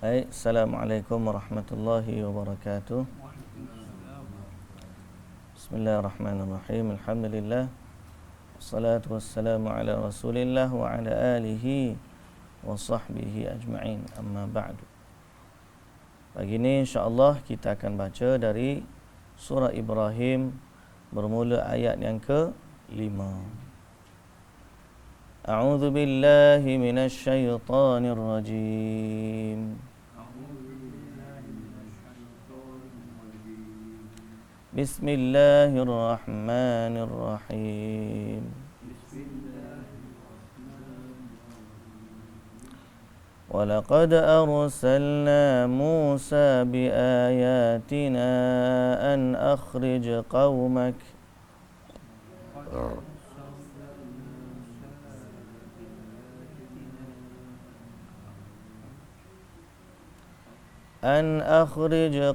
Baik, Assalamualaikum warahmatullahi wabarakatuh. Bismillahirrahmanirrahim. Alhamdulillah. Wassalatu wassalamu ala Rasulillah wa ala alihi wa sahbihi ajma'in. Amma ba'du. Pagi ini insya-Allah kita akan baca dari surah Ibrahim bermula ayat yang ke-5. A'udzu billahi minasy syaithanir rajim. Bismillahirrahmanirrahim. ولقد أرسلنا موسى بآياتنا أن أخرج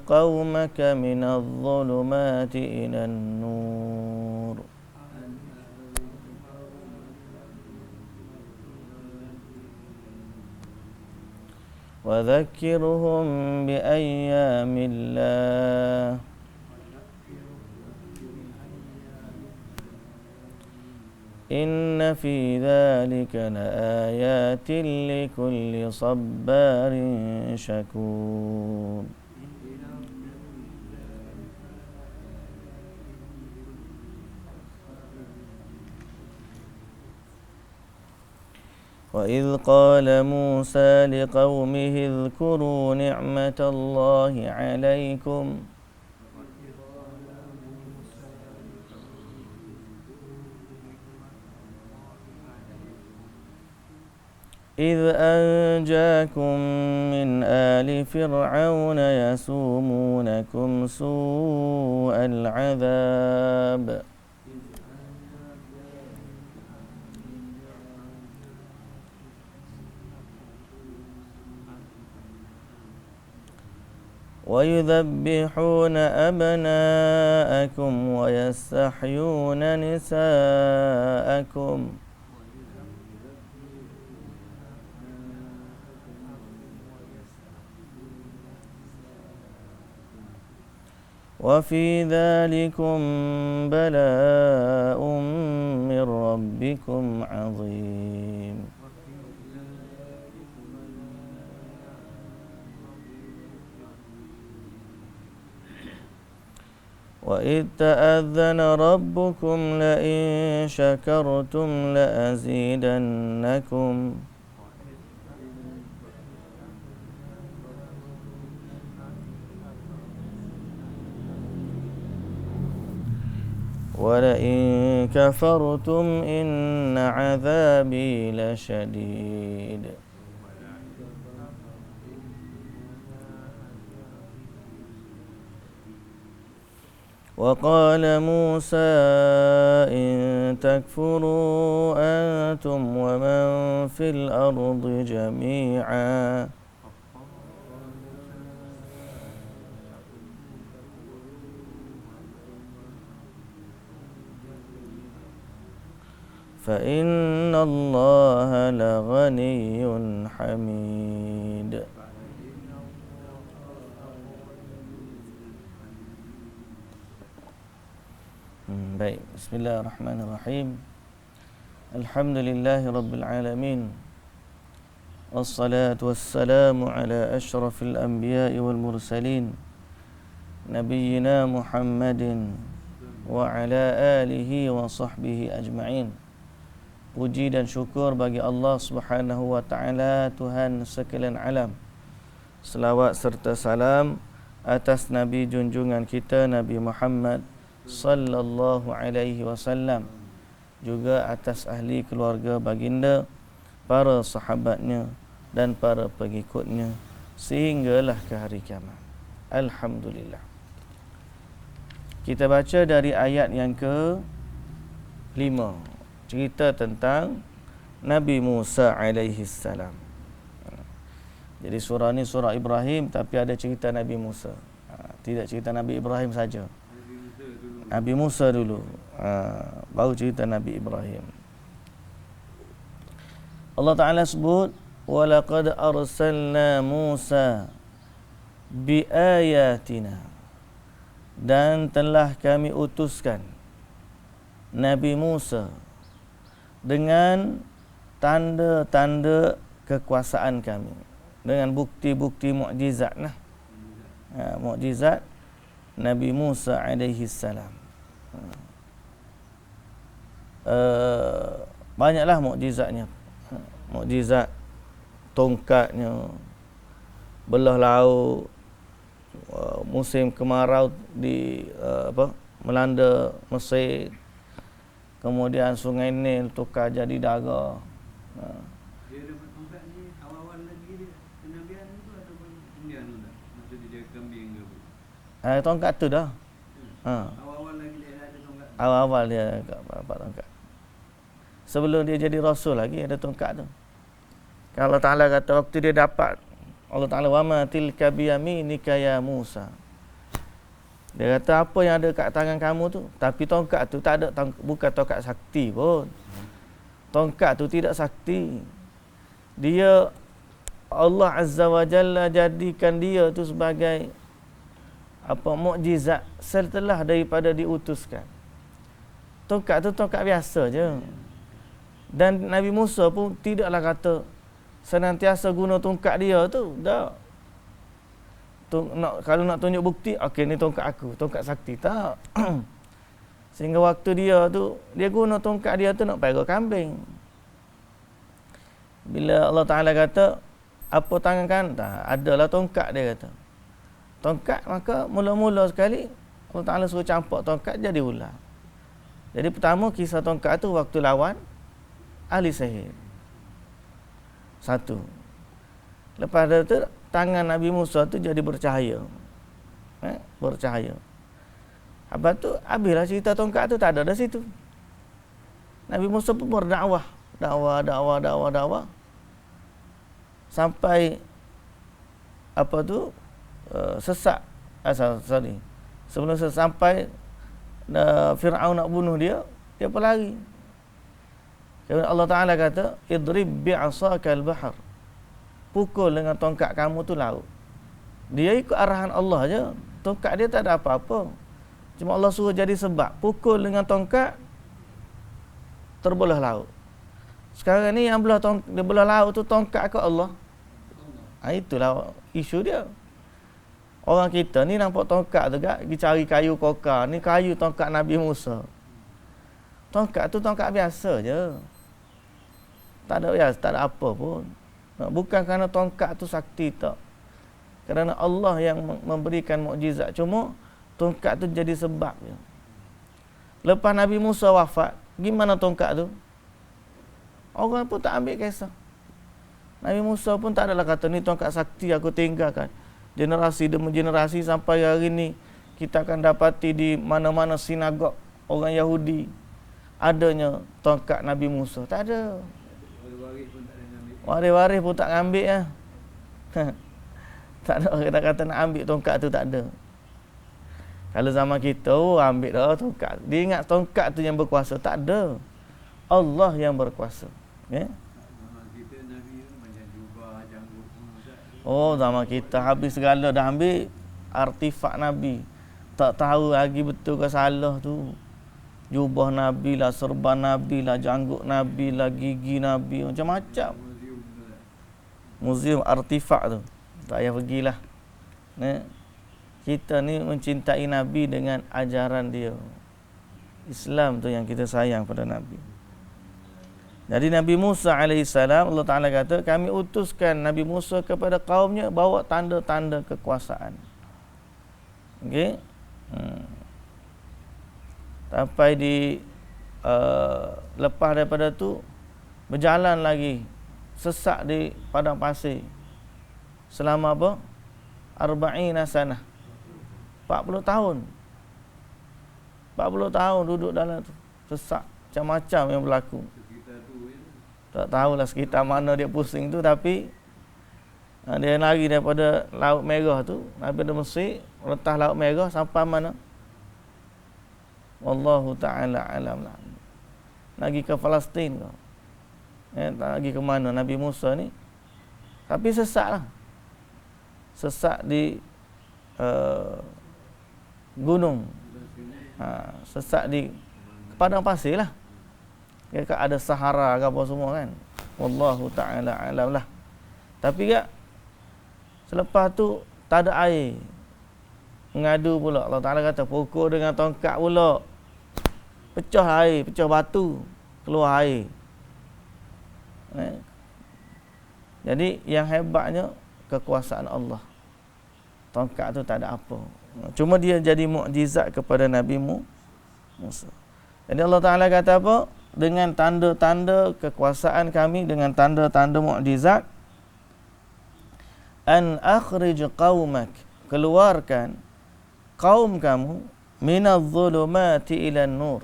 قومك من الظلمات إلى النور وذكرهم بأيام الله إن في ذلك لآيات لكل صبار شكور وإذ قال موسى لقومه اذكروا نعمة الله عليكم إذ أنجاكم من آل فرعون يسومونكم سوء العذاب ويذبحون أبناءكم ويستحيون نساءكم وفي ذلكم بلاء من ربكم عظيم وإذ تأذن ربكم لئن شكرتم لأزيدنكم ولئن كفرتم إن عذابي لشديد وقال موسى إن تكفروا أنتم ومن في الأرض جميعا فإن الله لغني حميد Baik, bismillahirrahmanirrahim. Alhamdulillahi rabbil alamin. Wassalatu wassalamu ala asyrafil anbiya'i wal mursalin nabiyyina Muhammadin wa ala alihi wa sahbihi ajma'in. Puji dan syukur bagi Allah Subhanahu wa taala, Tuhan sekalian alam. Selawat serta salam atas nabi junjungan kita Nabi Muhammad sallallahu alaihi wasallam, juga atas ahli keluarga baginda, para sahabatnya dan para pengikutnya sehinggalah ke hari kiamat. Alhamdulillah. Kita baca dari ayat yang ke-5, cerita tentang Nabi Musa alaihi salam. Jadi surah ni surah Ibrahim tapi ada cerita Nabi Musa. Tidak cerita Nabi Ibrahim saja. Nabi Musa dulu, baru cerita Nabi Ibrahim. Allah Ta'ala sebut walaqad arsalna Musa biayatina, dan telah kami utuskan Nabi Musa dengan tanda-tanda kekuasaan kami, dengan bukti-bukti mukjizat mukjizat Nabi Musa alaihi salam. Banyaklah mukjizatnya. Mukjizat tongkatnya, belah laut, musim kemarau di melanda Mesir, kemudian sungai Nil tukar jadi daga. Dia dapat tongkat ni awal-awal lagi dia kenabian tu ataupun kemudian tu dah? Maksud dia kambing ke apa? Tongkat tu dah. Awal-awal lagi dia ada tongkat. Awal-awal dia dapat tongkat. Sebelum dia jadi rasul lagi ada tongkat tu. Kalau Allah Ta'ala kata waktu dia dapat, Allah Ta'ala, wa ma tilka biyaminika ya Musa. Dia kata apa yang ada kat tangan kamu tu, tapi tongkat tu tak ada, bukan tongkat sakti pun. Tongkat tu tidak sakti. Dia, Allah Azza wa Jalla jadikan dia tu sebagai mukjizat setelah daripada diutuskan. Tongkat tu tongkat biasa je. Dan Nabi Musa pun tidaklah kata senantiasa guna tongkat dia tu. Dah. Kalau nak tunjuk bukti, okey ni tongkat aku, tongkat sakti. Tak. Sehingga waktu dia tu, dia guna tongkat dia tu nak pera kambing. Bila Allah Ta'ala kata, apa tangan kan? Tak, adalah tongkat dia kata. Tongkat, maka mula-mula sekali, Allah Ta'ala suruh campak tongkat jadi ular. Jadi pertama kisah tongkat tu waktu lawan ahli sihir. Satu. Lepas tu tangan Nabi Musa tu jadi bercahaya. Bercahaya. Habis tu habislah cerita tongkat tu, tak ada dah situ. Nabi Musa pun berdakwah, dakwah. Sampai sesak. Sebelum sampai Fir'aun nak bunuh dia, dia pelari. Kemudian Allah Ta'ala kata, idrib bi'asaka al-bahr. Pukul dengan tongkat kamu tu laut. Dia ikut arahan Allah je. Tongkat dia tak ada apa-apa. Cuma Allah suruh jadi sebab. Pukul dengan tongkat, terbelah laut. Sekarang ni yang dia belah laut tu tongkat ke Allah? Itulah isu dia. Orang kita ni nampak tongkat tu kan, pergi cari kayu kokar. Ni kayu tongkat Nabi Musa. Tongkat tu tongkat biasa je. Tak ada apa pun. Bukan kerana tongkat tu sakti tak. Kerana Allah yang memberikan mukjizat. Cuma tongkat tu jadi sebab je. Lepas Nabi Musa wafat, gimana tongkat tu? Orang pun tak ambil kisah. Nabi Musa pun tak adalah kata ni tongkat sakti aku tinggalkan. Generasi demi generasi sampai hari ni kita akan dapati di mana-mana sinagog orang Yahudi adanya tongkat Nabi Musa. Tak ada. Waris pun tak ambil ya. Tak ada orang kata nak ambil tongkat tu, tak ada. Kalau zaman kita ambil dah tongkat. Dia ingat tongkat tu yang berkuasa, tak ada. Allah yang berkuasa. Ya. Zaman kita habis segala dah ambil artifak Nabi. Tak tahu lagi betul ke salah tu. Jubah Nabi lah, serban Nabi lah, janggut Nabi lah, gigi Nabi, macam-macam. Muzium artifak tu. Tak payah pergilah. Kita ni mencintai Nabi dengan ajaran dia. Islam tu yang kita sayang pada Nabi. Jadi Nabi Musa AS, Allah Ta'ala kata, kami utuskan Nabi Musa kepada kaumnya bawa tanda-tanda kekuasaan. Okey. Sampai lepas daripada tu berjalan lagi, sesak di padang pasir selama apa? 40 sanah. 40 tahun. 40 tahun duduk dalam tu. Sesak, macam-macam yang berlaku. Tak tahulah sekitar mana dia pusing tu, tapi dia lari daripada Laut Merah tu, daripada Mesir, rentas Laut Merah sampai mana? Wallahu ta'ala alam. Lagi ke Palestin ke? Lagi ke mana Nabi Musa ni? Tapi sesat lah. Sesat di gunung. Sesat di padang pasir lah. Kira ada Sahara ke apa semua kan. Wallahu ta'ala alam lah. Tapi tak, selepas tu tak ada air. Mengadu pula. Allah Ta'ala kata pukul dengan tongkat pula. Pecah air, pecah batu. Keluar air. Jadi yang hebatnya kekuasaan Allah. Tongkat tu tak ada apa. Cuma dia jadi mukjizat kepada Nabi Musa. Jadi Allah Ta'ala kata apa? Dengan tanda-tanda kekuasaan kami, dengan tanda-tanda mukjizat, an akhrij qaumak, keluarkan kaum kamu, minadh dhulumati ilan nur,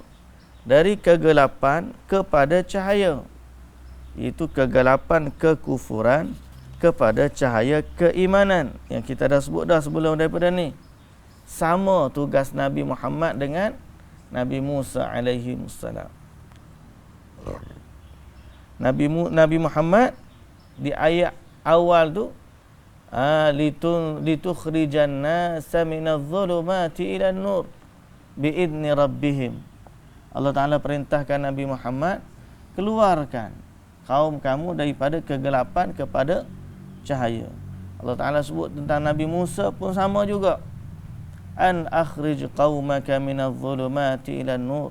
dari kegelapan kepada cahaya, iaitu kegelapan kekufuran kepada cahaya keimanan, yang kita dah sebut dah sebelum daripada ni. Sama tugas Nabi Muhammad dengan Nabi Musa alaihi wassalam. Nabi Muhammad di ayat awal tu litukhrijan nasa minadh dhulumati ilan nur biidni rabbihim. Allah Ta'ala perintahkan Nabi Muhammad, keluarkan kaum kamu daripada kegelapan kepada cahaya. Allah Ta'ala sebut tentang Nabi Musa pun sama juga. An akhrij qaumaka minadh dhulumati ilan nur,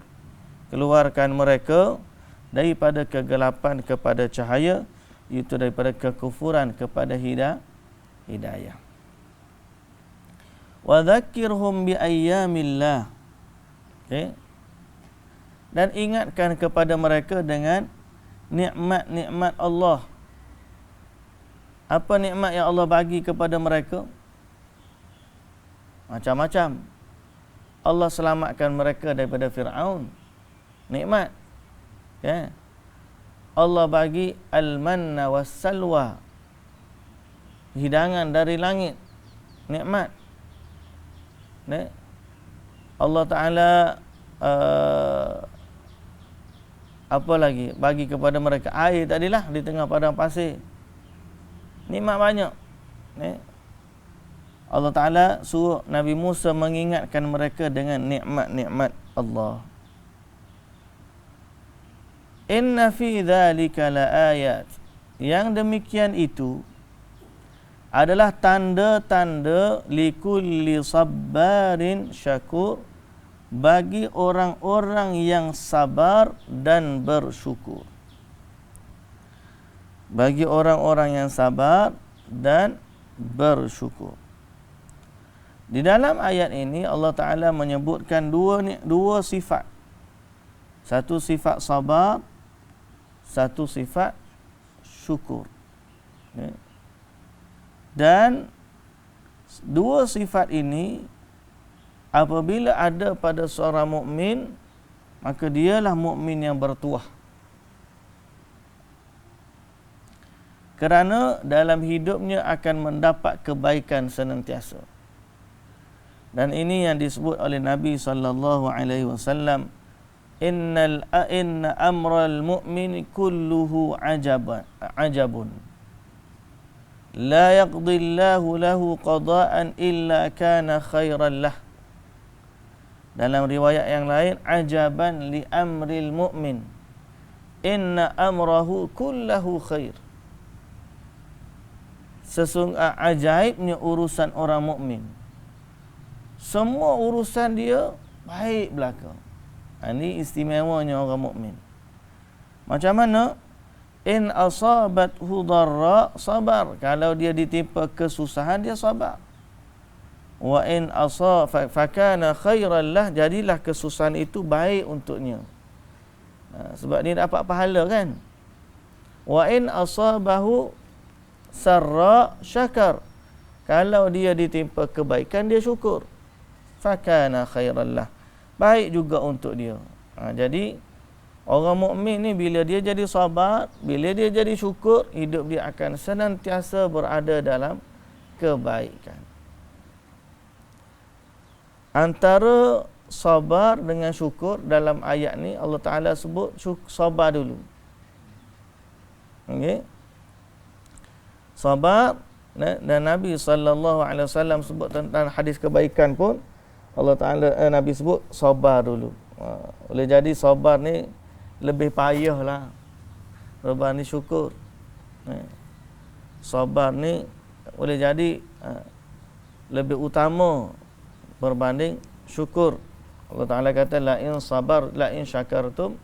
keluarkan mereka daripada kegelapan kepada cahaya, iaitu daripada kekufuran kepada hidayah. Wa dzakkirhum bi ayyamillah. Okey. Dan ingatkan kepada mereka dengan nikmat-nikmat Allah. Apa nikmat yang Allah bagi kepada mereka? Macam-macam. Allah selamatkan mereka daripada Fir'aun. Nikmat. Ya. Allah bagi al-manna was-salwa, hidangan dari langit, nikmat. Allah Ta'ala apa lagi bagi kepada mereka? Air tadilah di tengah padang pasir. Nikmat banyak. Allah Ta'ala suruh Nabi Musa mengingatkan mereka dengan nikmat-nikmat Allah. Inna fi dzalika laayat. Yang demikian itu adalah tanda-tanda likulli sabbarin syakur, bagi orang-orang yang sabar dan bersyukur. Bagi orang-orang yang sabar dan bersyukur. Di dalam ayat ini Allah Ta'ala menyebutkan dua sifat. Satu sifat sabar, satu sifat syukur. Dan dua sifat ini apabila ada pada seorang mukmin, maka dialah mukmin yang bertuah. Kerana dalam hidupnya akan mendapat kebaikan senantiasa. Dan ini yang disebut oleh Nabi sallallahu alaihi wasallam, inna amral mu'min kulluhu ajabun. La yaqdillahu lahu qada'an illa kana khairan lah. Dalam riwayat yang lain, ajaban li amril mu'min, inna amrahu kullahu khair. Sesungguhnya ajaibnya urusan orang mukmin, semua urusan dia baik belaka. Ini istimewanya orang mukmin. Macam mana? In asabathu dharra sabar. Kalau dia ditimpa kesusahan, dia sabar. Wa in fakana khairan lah, jadilah kesusahan itu baik untuknya. Sebab dia dapat pahala kan. Wa in asabahu sarra syakar. Kalau dia ditimpa kebaikan, dia syukur. Fakana khairan lah, baik juga untuk dia. Jadi orang mukmin ni bila dia jadi sabar, bila dia jadi syukur, hidup dia akan senantiasa berada dalam kebaikan. Antara sabar dengan syukur dalam ayat ni Allah Ta'ala sebut sabar dulu. Okey. sabar, dan Nabi SAW sebut tentang hadis kebaikan pun Allah Ta'ala Nabi sebut sabar dulu. Boleh jadi sabar ni lebih payah lah berbanding syukur. Sabar ni boleh jadi lebih utama berbanding syukur. Allah Ta'ala kata la in syakartum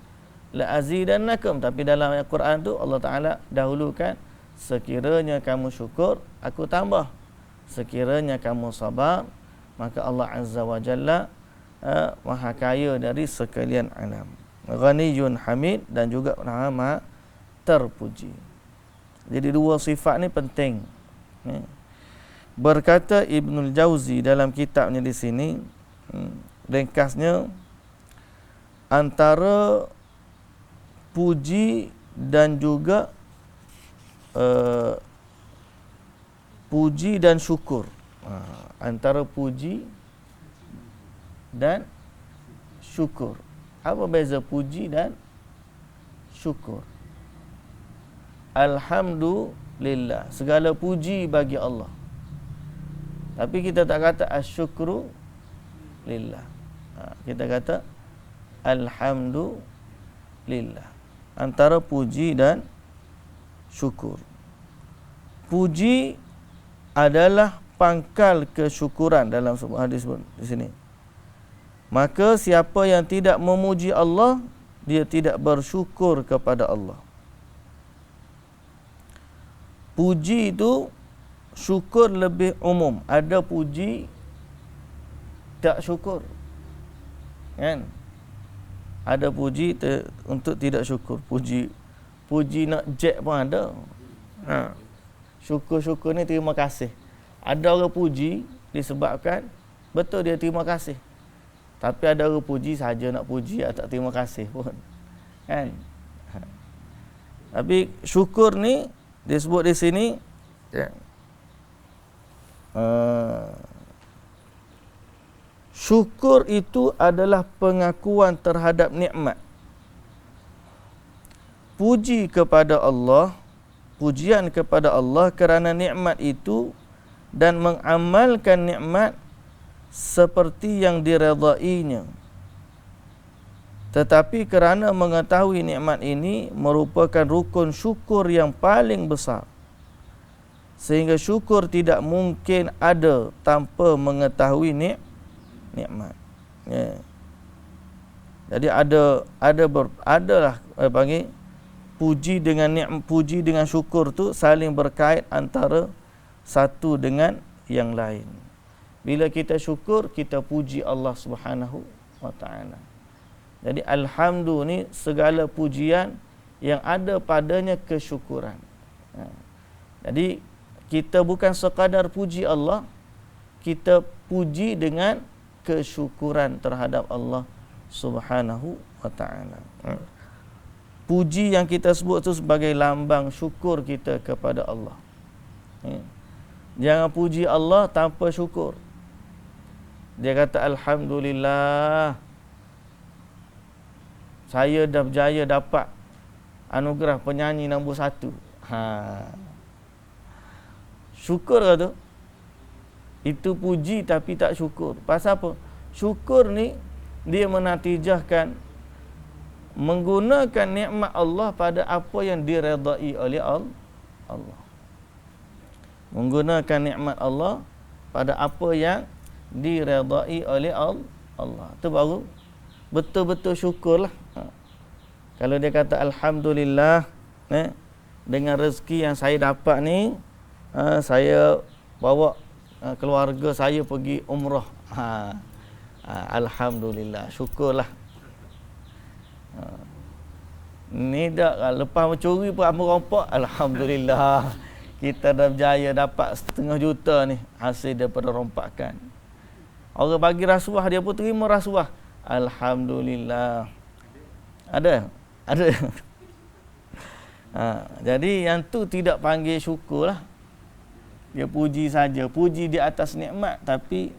la azidannakum. Tapi dalam Al-Quran tu Allah Ta'ala dahulukan sekiranya kamu syukur aku tambah, sekiranya kamu sabar maka Allah Azza wa Jalla maha kaya dari sekalian alam, ghaniyun hamid, dan juga maha terpuji. Jadi dua sifat ni penting. Berkata Ibnul Jauzi dalam kitabnya di sini, ringkasnya, antara puji dan juga puji dan syukur. Antara puji dan syukur. Apa beza puji dan syukur? Alhamdulillah, segala puji bagi Allah. Tapi kita tak kata asyukru lillah. Kita kata alhamdulillah. Antara puji dan syukur. Puji adalah pangkal kesyukuran dalam sebuah hadis di sini. Maka siapa yang tidak memuji Allah, dia tidak bersyukur kepada Allah. Puji itu, syukur lebih umum. Ada puji tak syukur, kan? Ada puji untuk tidak syukur. Puji nak jet pun ada. Syukur-syukur ni terima kasih. Ada orang puji disebabkan betul dia terima kasih. Tapi ada orang puji saja nak puji, tak terima kasih pun, kan? Tapi syukur ni disebut di sini, syukur itu adalah pengakuan terhadap nikmat. Puji kepada Allah, pujian kepada Allah kerana nikmat itu dan mengamalkan nikmat seperti yang diredainya. Tetapi kerana mengetahui nikmat ini merupakan rukun syukur yang paling besar, sehingga syukur tidak mungkin ada tanpa mengetahui nikmat. Jadi adalah panggil puji dengan syukur tu saling berkait antara satu dengan yang lain. Bila kita syukur, kita puji Allah Subhanahu wa taala. Jadi alhamdulillah ni segala pujian yang ada padanya kesyukuran. Jadi kita bukan sekadar puji Allah, kita puji dengan kesyukuran terhadap Allah Subhanahu wa taala. Puji yang kita sebut tu sebagai lambang syukur kita kepada Allah. Jangan puji Allah tanpa syukur. Dia kata alhamdulillah, saya dah berjaya dapat anugerah penyanyi nombor 1. Syukur ke tu? Itu puji tapi tak syukur. Pasal apa? Syukur ni dia menatijahkan menggunakan nikmat Allah pada apa yang diredai oleh Allah. Menggunakan nikmat Allah pada apa yang diredai oleh Allah. Itu baru betul-betul syukurlah. Kalau dia kata alhamdulillah, dengan rezeki yang saya dapat ni, saya bawa keluarga saya pergi umrah. Alhamdulillah, syukurlah. Ni dah lepas mencuri pun ambil rompak, alhamdulillah. Kita dah berjaya dapat 500,000 juta ni hasil daripada rompakan. Orang bagi rasuah, dia pun terima rasuah. Alhamdulillah. Ada. Jadi yang tu tidak panggil syukur lah. Dia puji saja, puji di atas nikmat tapi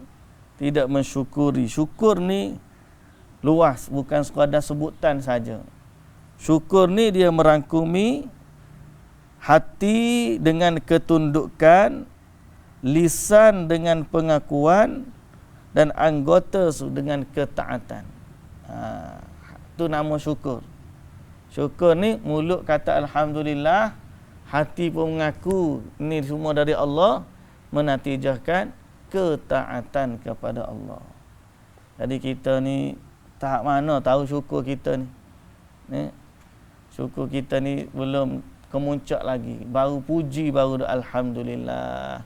tidak mensyukuri. Syukur ni luas, bukan sekadar sebutan saja. Syukur ni dia merangkumi hati dengan ketundukan, lisan dengan pengakuan, dan anggota dengan ketaatan. Itu nama syukur. Syukur ni mulut kata alhamdulillah, hati pun mengaku ni semua dari Allah, menatijahkan ketaatan kepada Allah. Jadi kita ni tahap mana tahu syukur kita ni? Syukur kita ni belum kemuncak lagi. Baru puji, baru alhamdulillah.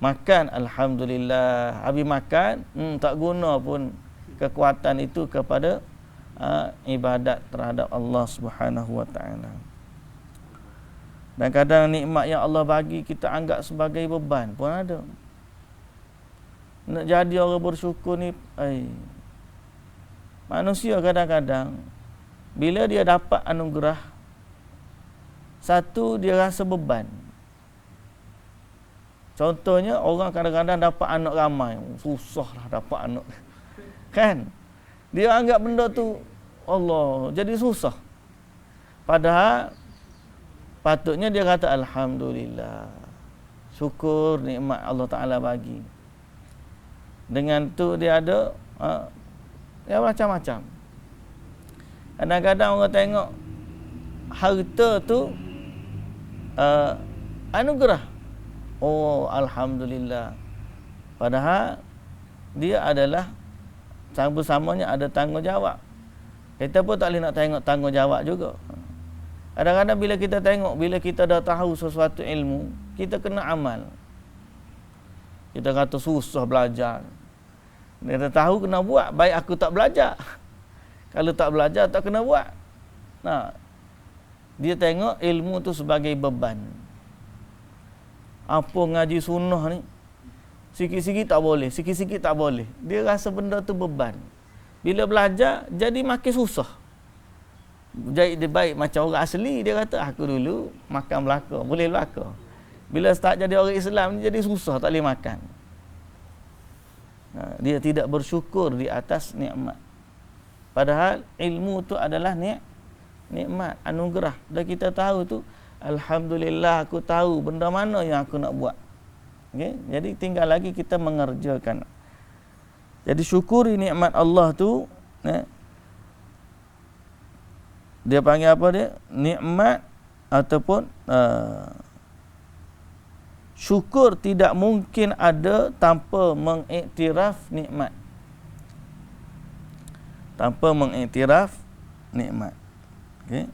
Makan alhamdulillah. Habis makan tak guna pun kekuatan itu kepada ibadat terhadap Allah Subhanahu wa taala. Dan kadang nikmat yang Allah bagi kita anggap sebagai beban pun ada. Nak jadi orang bersyukur ni, manusia kadang-kadang bila dia dapat anugerah, satu dia rasa beban. Contohnya orang kadang-kadang dapat anak ramai, susahlah dapat anak. Kan? Dia anggap benda tu Allah jadi susah. Padahal patutnya dia kata alhamdulillah. Syukur nikmat Allah Taala bagi. Dengan tu dia ada ya macam-macam. Kadang-kadang orang tengok harta tu anugerah. Oh alhamdulillah. Padahal dia adalah sama-samanya ada tanggungjawab. Kita pun tak boleh nak tengok tanggungjawab juga. Kadang-kadang bila kita tengok, bila kita dah tahu sesuatu ilmu, kita kena amal. Kita kata susah belajar. Dia dah tahu kena buat, baik aku tak belajar. Kalau tak belajar tak kena buat. Nah, dia tengok ilmu tu sebagai beban. Apa ngaji sunnah ni? Sikit-sikit tak boleh, sikit-sikit tak boleh. Dia rasa benda tu beban. Bila belajar, jadi makin susah. Jadi dia baik macam orang asli, dia kata, aku dulu makan belaka, boleh belaka. Bila start jadi orang Islam ni, jadi susah, tak boleh makan. Dia tidak bersyukur di atas nikmat. Padahal ilmu tu adalah nikmat, anugerah. Dan kita tahu tu, alhamdulillah aku tahu benda mana yang aku nak buat. Okay? Jadi tinggal lagi kita mengerjakan. Jadi syukuri nikmat Allah tu, dia panggil apa dia? Nikmat ataupun syukur tidak mungkin ada tanpa mengiktiraf nikmat. Tanpa mengiktiraf nikmat. Okay?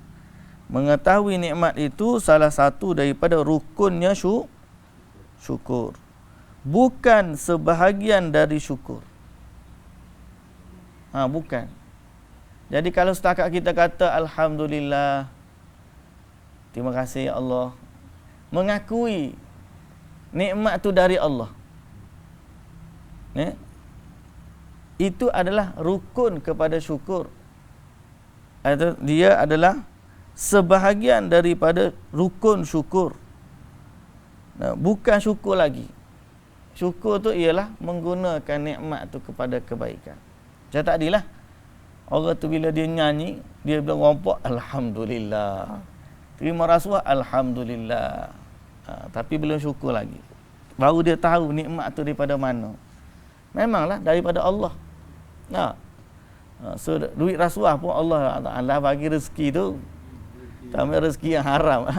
Mengetahui nikmat itu salah satu daripada rukunnya syukur. Bukan sebahagian dari syukur. Bukan. Jadi kalau setakat kita kata alhamdulillah, terima kasih ya Allah, mengakui nikmat tu dari Allah, itu adalah rukun kepada syukur. Dia adalah sebahagian daripada rukun syukur. Bukan syukur lagi. Syukur tu ialah menggunakan nikmat tu kepada kebaikan. Macam tadilah, orang tu bila dia nyanyi, dia bilang rompak alhamdulillah. Terima rasuah alhamdulillah. Tapi belum syukur lagi. Baru dia tahu nikmat tu daripada mana. Memanglah daripada Allah. So duit rasuah pun Allah Taala bagi rezeki tu. Tambah rezeki yang haram.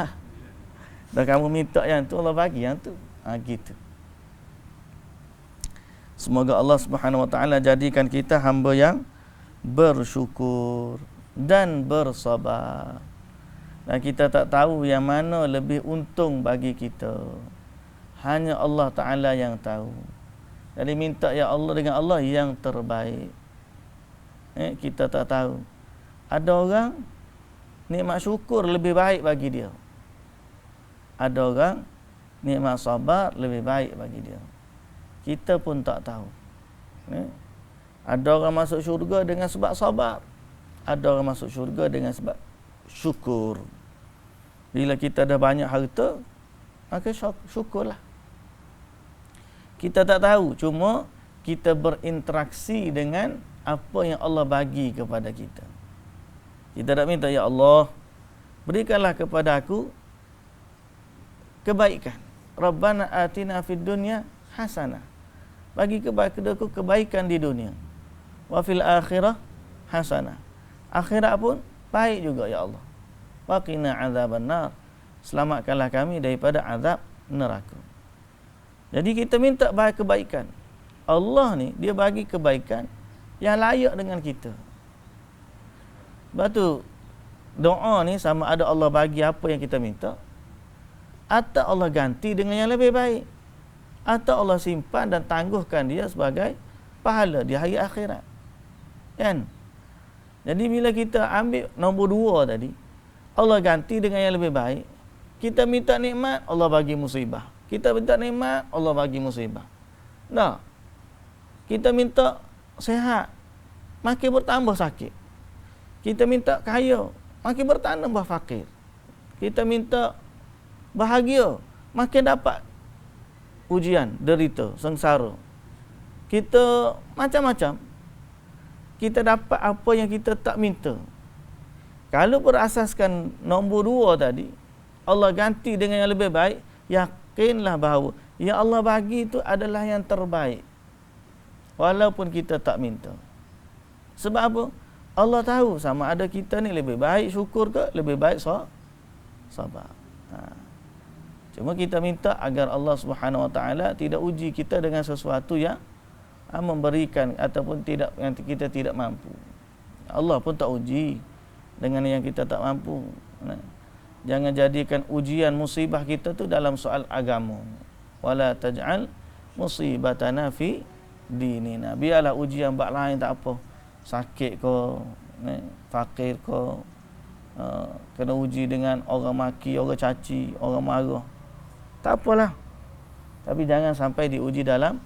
Dan kamu minta yang tu, Allah bagi yang tu. Gitu. Semoga Allah Subhanahu wa taala jadikan kita hamba yang bersyukur dan bersabar. Dan kita tak tahu yang mana lebih untung bagi kita. Hanya Allah Taala yang tahu. Jadi minta ya Allah dengan Allah yang terbaik. Kita tak tahu. Ada orang nikmat syukur lebih baik bagi dia. Ada orang nikmat sabar lebih baik bagi dia. Kita pun tak tahu. Ada orang masuk syurga dengan sebab sabar. Ada orang masuk syurga dengan sebab syukur. Bila kita dah banyak harta, maka syukurlah. Kita tak tahu, cuma kita berinteraksi dengan apa yang Allah bagi kepada kita. Kita tak minta, ya Allah, berikanlah kepada aku kebaikan. Rabbana atina fid dunya hasanah. Bagi kepadaku kebaikan di dunia. Wa fil akhirah hasanah. Akhirat pun baik juga ya Allah. Wa qina adzabannar. Selamatkanlah kami daripada azab neraka. Jadi kita minta kebaikan. Allah ni dia bagi kebaikan yang layak dengan kita. Sebab tu doa ni sama ada Allah bagi apa yang kita minta, atau Allah ganti dengan yang lebih baik, atau Allah simpan dan tangguhkan dia sebagai pahala di hari akhirat. Kan? Jadi bila kita ambil nombor 2 tadi, Allah ganti dengan yang lebih baik. Kita minta nikmat, Allah bagi musibah. Kita minta nikmat, Allah bagi musibah. Nah, kita minta sehat, makin bertambah sakit. Kita minta kaya, makin bertambah fakir. Kita minta bahagia, makin dapat ujian, derita, sengsara. Kita macam-macam. Kita dapat apa yang kita tak minta. Kalau berasaskan nombor 2 tadi, Allah ganti dengan yang lebih baik, yakinlah bahawa yang Allah bagi itu adalah yang terbaik. Walaupun kita tak minta. Sebab apa? Allah tahu sama ada kita ni lebih baik syukur ke, lebih baik sabar. Cuma kita minta agar Allah Subhanahu Wa Taala tidak uji kita dengan sesuatu yang memberikan ataupun tidak, yang kita tidak mampu. Allah pun tak uji dengan yang kita tak mampu. Jangan jadikan ujian musibah kita tu dalam soal agama. Wala taj'al musibatana fi dinina. Biarlah ujian bab lain tak apa. Sakit ke, fakir ke, kena uji dengan orang maki, orang caci, orang marah. Tak apalah. Tapi jangan sampai diuji dalam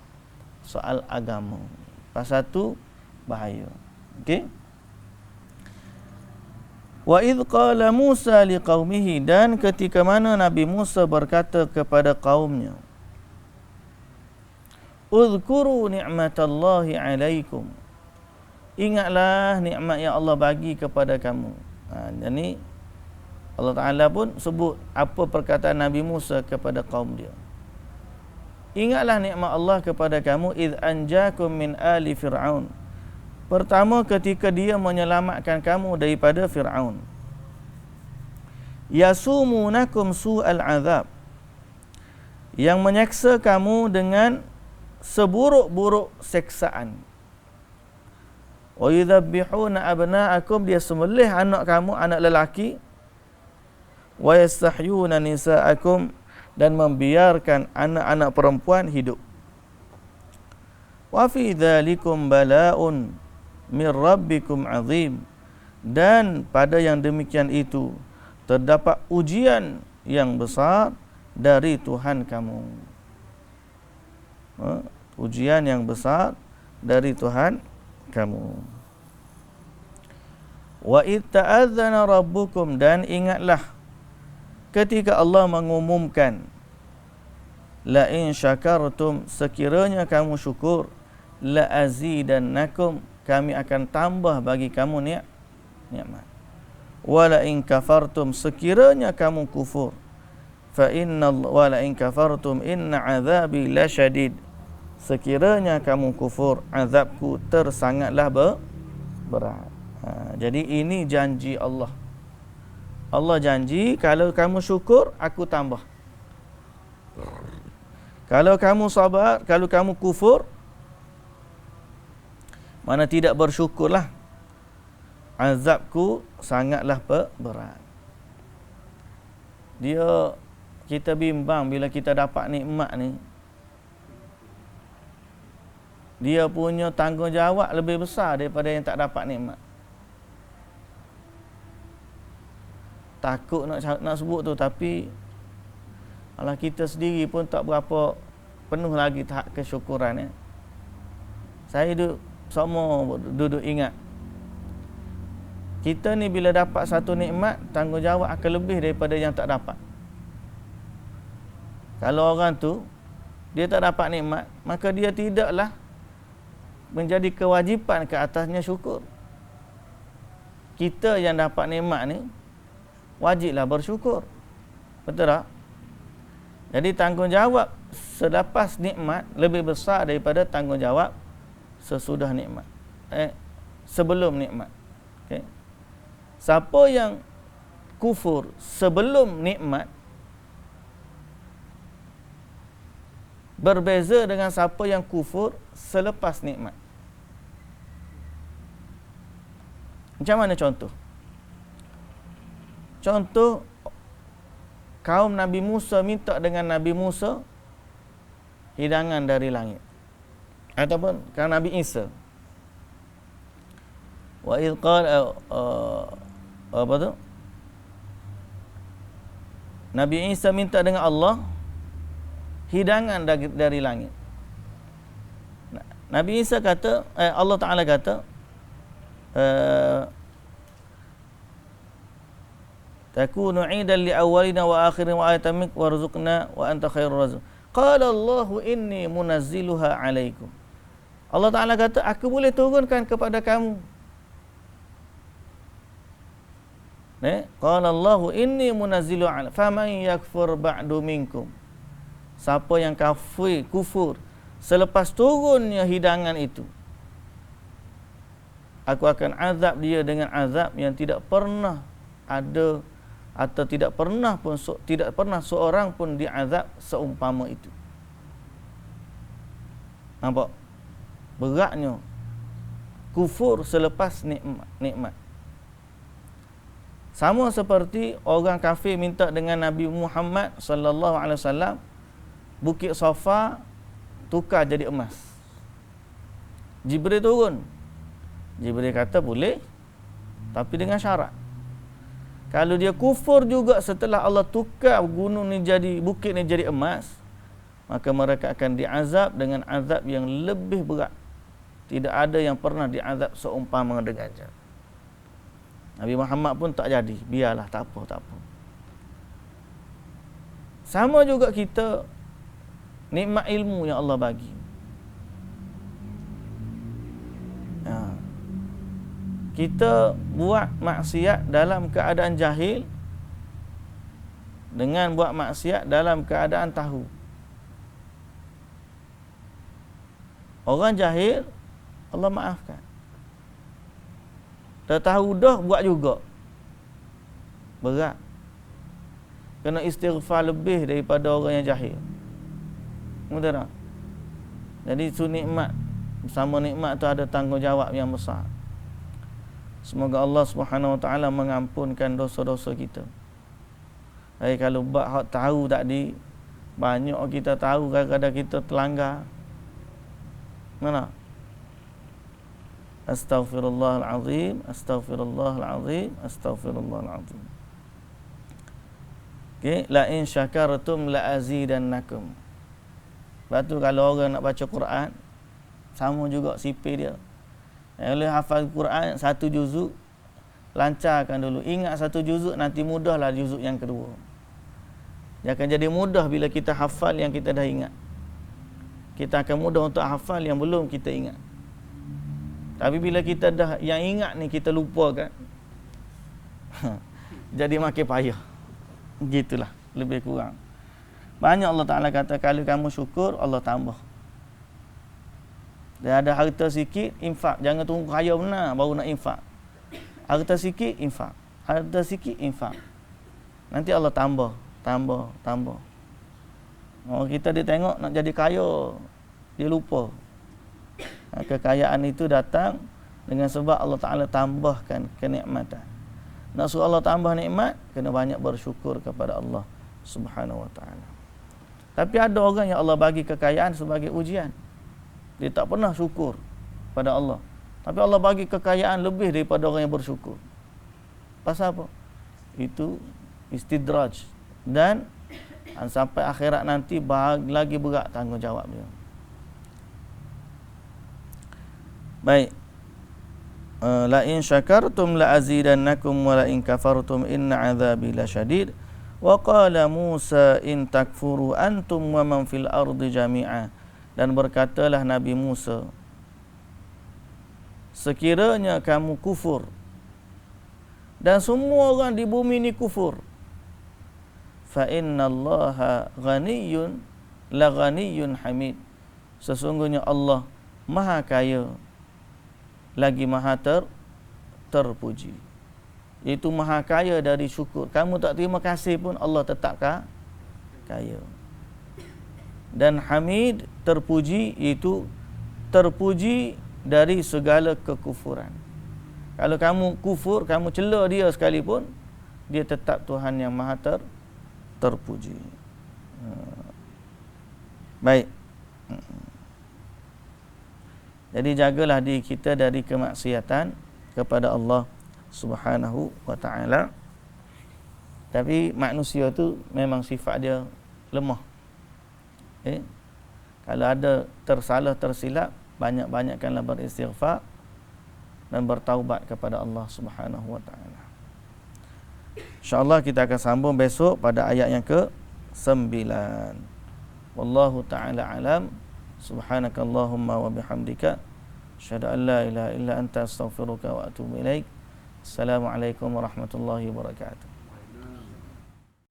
soal agama. Pasal tu bahaya. Okey? Wa idh qala Musa liqaumihi, dan ketika mana Nabi Musa berkata kepada kaumnya, Uzkuru ni'matallahi alaikum. Ingatlah nikmat yang Allah bagi kepada kamu. Jadi Allah Ta'ala pun sebut apa perkataan Nabi Musa kepada kaum dia. Ingatlah nikmat Allah kepada kamu, idh anjakum min ali fir'aun. Pertama ketika dia menyelamatkan kamu daripada Fir'aun. Yasumunakum su'al azab. Yang menyeksa kamu dengan seburuk-buruk seksaan. Wa yudhabbihuna abna'akum, dia sembelih anak kamu, anak lelaki. Wa yastahyuna nisa'akum, dan membiarkan anak-anak perempuan hidup. Wa fi dzalikum bala'un min rabbikum azim, dan pada yang demikian itu terdapat ujian yang besar dari Tuhan kamu. Ujian yang besar dari Tuhan kamu. Wa itta'adzana rabbukum, dan ingatlah ketika Allah mengumumkan, la in syakartum, sekiranya kamu syukur, la azidannakum, kami akan tambah bagi kamu nikmat. Wala in kafartum, sekiranya kamu kufur, fa inna wala in kafartum inna azabi lasyadid, sekiranya kamu kufur, azabku tersangatlah berat. Jadi ini janji Allah. Allah janji kalau kamu syukur, aku tambah. Kalau kamu sabar, kalau kamu kufur, mana tidak bersyukurlah, azabku sangatlah berat. Kita bimbang bila kita dapat nikmat ni, dia punya tanggungjawab lebih besar daripada yang tak dapat nikmat. Takut nak sebut tu, tapi Allah, kita sendiri pun tak berapa penuh lagi tahap kesyukuran. Saya duduk ingat, kita ni bila dapat satu nikmat, tanggungjawab akan lebih daripada yang tak dapat. Kalau orang tu dia tak dapat nikmat, maka dia tidaklah menjadi kewajipan ke atasnya syukur. Kita yang dapat nikmat ni wajiblah bersyukur. Betul tak? Jadi tanggungjawab selepas nikmat lebih besar daripada tanggungjawab sesudah nikmat. Sebelum nikmat. Okay. Siapa yang kufur sebelum nikmat berbeza dengan siapa yang kufur selepas nikmat. Macam mana contoh? Contoh, kaum Nabi Musa minta dengan Nabi Musa hidangan dari langit. Ataupun kaum Nabi Isa. Wa idh qala apa tu? Nabi Isa minta dengan Allah hidangan dari langit. Nabi Isa kata, Allah Ta'ala kata, takunu 'idan li awwalina wa akhirina wa ayatan mink warzuqna wa anta khairur raziq. Qala Allahu inni munazziluha 'alaikum. Allah Ta'ala kata, aku boleh turunkan kepada kamu. Qala Allahu inni munazziluha 'alaikum faman yakfur ba'du minkum. Siapa yang kufur selepas turunnya hidangan itu, aku akan azab dia dengan azab yang tidak pernah ada atau tidak pernah seorang pun diazab seumpama itu. Nampak beratnya kufur selepas nikmat. Sama seperti orang kafir minta dengan Nabi Muhammad sallallahu alaihi wasallam Bukit Safa tukar jadi emas. Jibril turun. Jibril kata boleh, tapi dengan syarat. Kalau dia kufur juga setelah Allah tukar gunung ni jadi, bukit ni jadi emas, maka mereka akan diazab dengan azab yang lebih berat. Tidak ada yang pernah diazab seumpama dengannya. Nabi Muhammad pun tak jadi. Biarlah, tak apa. Sama juga kita, nikmat ilmu yang Allah bagi. Kita buat maksiat dalam keadaan jahil dengan buat maksiat dalam keadaan tahu. Orang jahil Allah maafkan. Dah tahu dah buat juga. Berat. Kena istighfar lebih daripada orang yang jahil. Betul tak? Jadi tu nikmat, bersama nikmat tu ada tanggungjawab yang besar. Semoga Allah Subhanahu Wa Taala mengampunkan dosa-dosa kita. Jadi kalau bab hak tahu tadi, banyak kita tahu, kadang-kadang kita terlanggar. Mana? Astaghfirullahalazim, astaghfirullahalazim, astaghfirullahalazim. Okey, la in syakartum la azidannakum. Lepas tu kalau orang nak baca Quran, sama juga sipir dia. Kalau hafal Quran satu juzuk, lancarkan dulu. Ingat satu juzuk, nanti mudahlah juzuk yang kedua. Dia akan jadi mudah bila kita hafal yang kita dah ingat. Kita akan mudah untuk hafal yang belum kita ingat. Tapi bila kita dah yang ingat ni kita lupakan, jadi makin payah. Gitulah, lebih kurang. Banyak Allah Ta'ala kata, kalau kamu syukur, Allah tambah. Dia ada harta sikit, infak. Jangan tunggu kaya benar baru nak infak. Harta sikit, infak. Harta sikit, infak. Nanti Allah tambah. Orang kita dia tengok nak jadi kaya, dia lupa. Kekayaan itu datang dengan sebab Allah Ta'ala tambahkan kenikmatan. Nak suruh Allah tambah nikmat, kena banyak bersyukur kepada Allah Subhanahu Wa Ta'ala. Tapi ada orang yang Allah bagi kekayaan sebagai ujian. Dia tak pernah syukur pada Allah. Tapi Allah bagi kekayaan lebih daripada orang yang bersyukur. Pasal apa? Itu istidraj. Dan sampai akhirat nanti lagi berat tanggungjawab dia. Baik. La in syakartum la azidannakum wa la in kafartum inna azabi lasyadid. Wa qala Musa in takfuru antum wa man fil ardi jami'a. Dan berkatalah Nabi Musa, sekiranya kamu kufur dan semua orang di bumi ini kufur, fa innallaha ghaniyyun la ghaniyyun hamid. Sesungguhnya Allah maha kaya lagi maha terpuji. Itu maha kaya dari syukur. Kamu tak terima kasih pun Allah tetap kaya. Dan hamid, terpuji, itu terpuji dari segala kekufuran. Kalau kamu kufur, kamu cela dia sekalipun, dia tetap Tuhan yang maha terpuji. Baik. Jadi jagalah diri kita dari kemaksiatan kepada Allah Subhanahu wa ta'ala. Tapi manusia tu memang sifat dia lemah. Kalau ada tersalah tersilap, banyak-banyakkanlah beristighfar dan bertaubat kepada Allah Subhanahu wa ta'ala. InsyaAllah kita akan sambung besok pada ayat yang ke-9. Wallahu ta'ala alam. Subhanakallahumma wa bihamdika asyhadu an la ilaha illa anta astaghfiruka wa atubu ilaik. Assalamualaikum warahmatullahi wabarakatuh.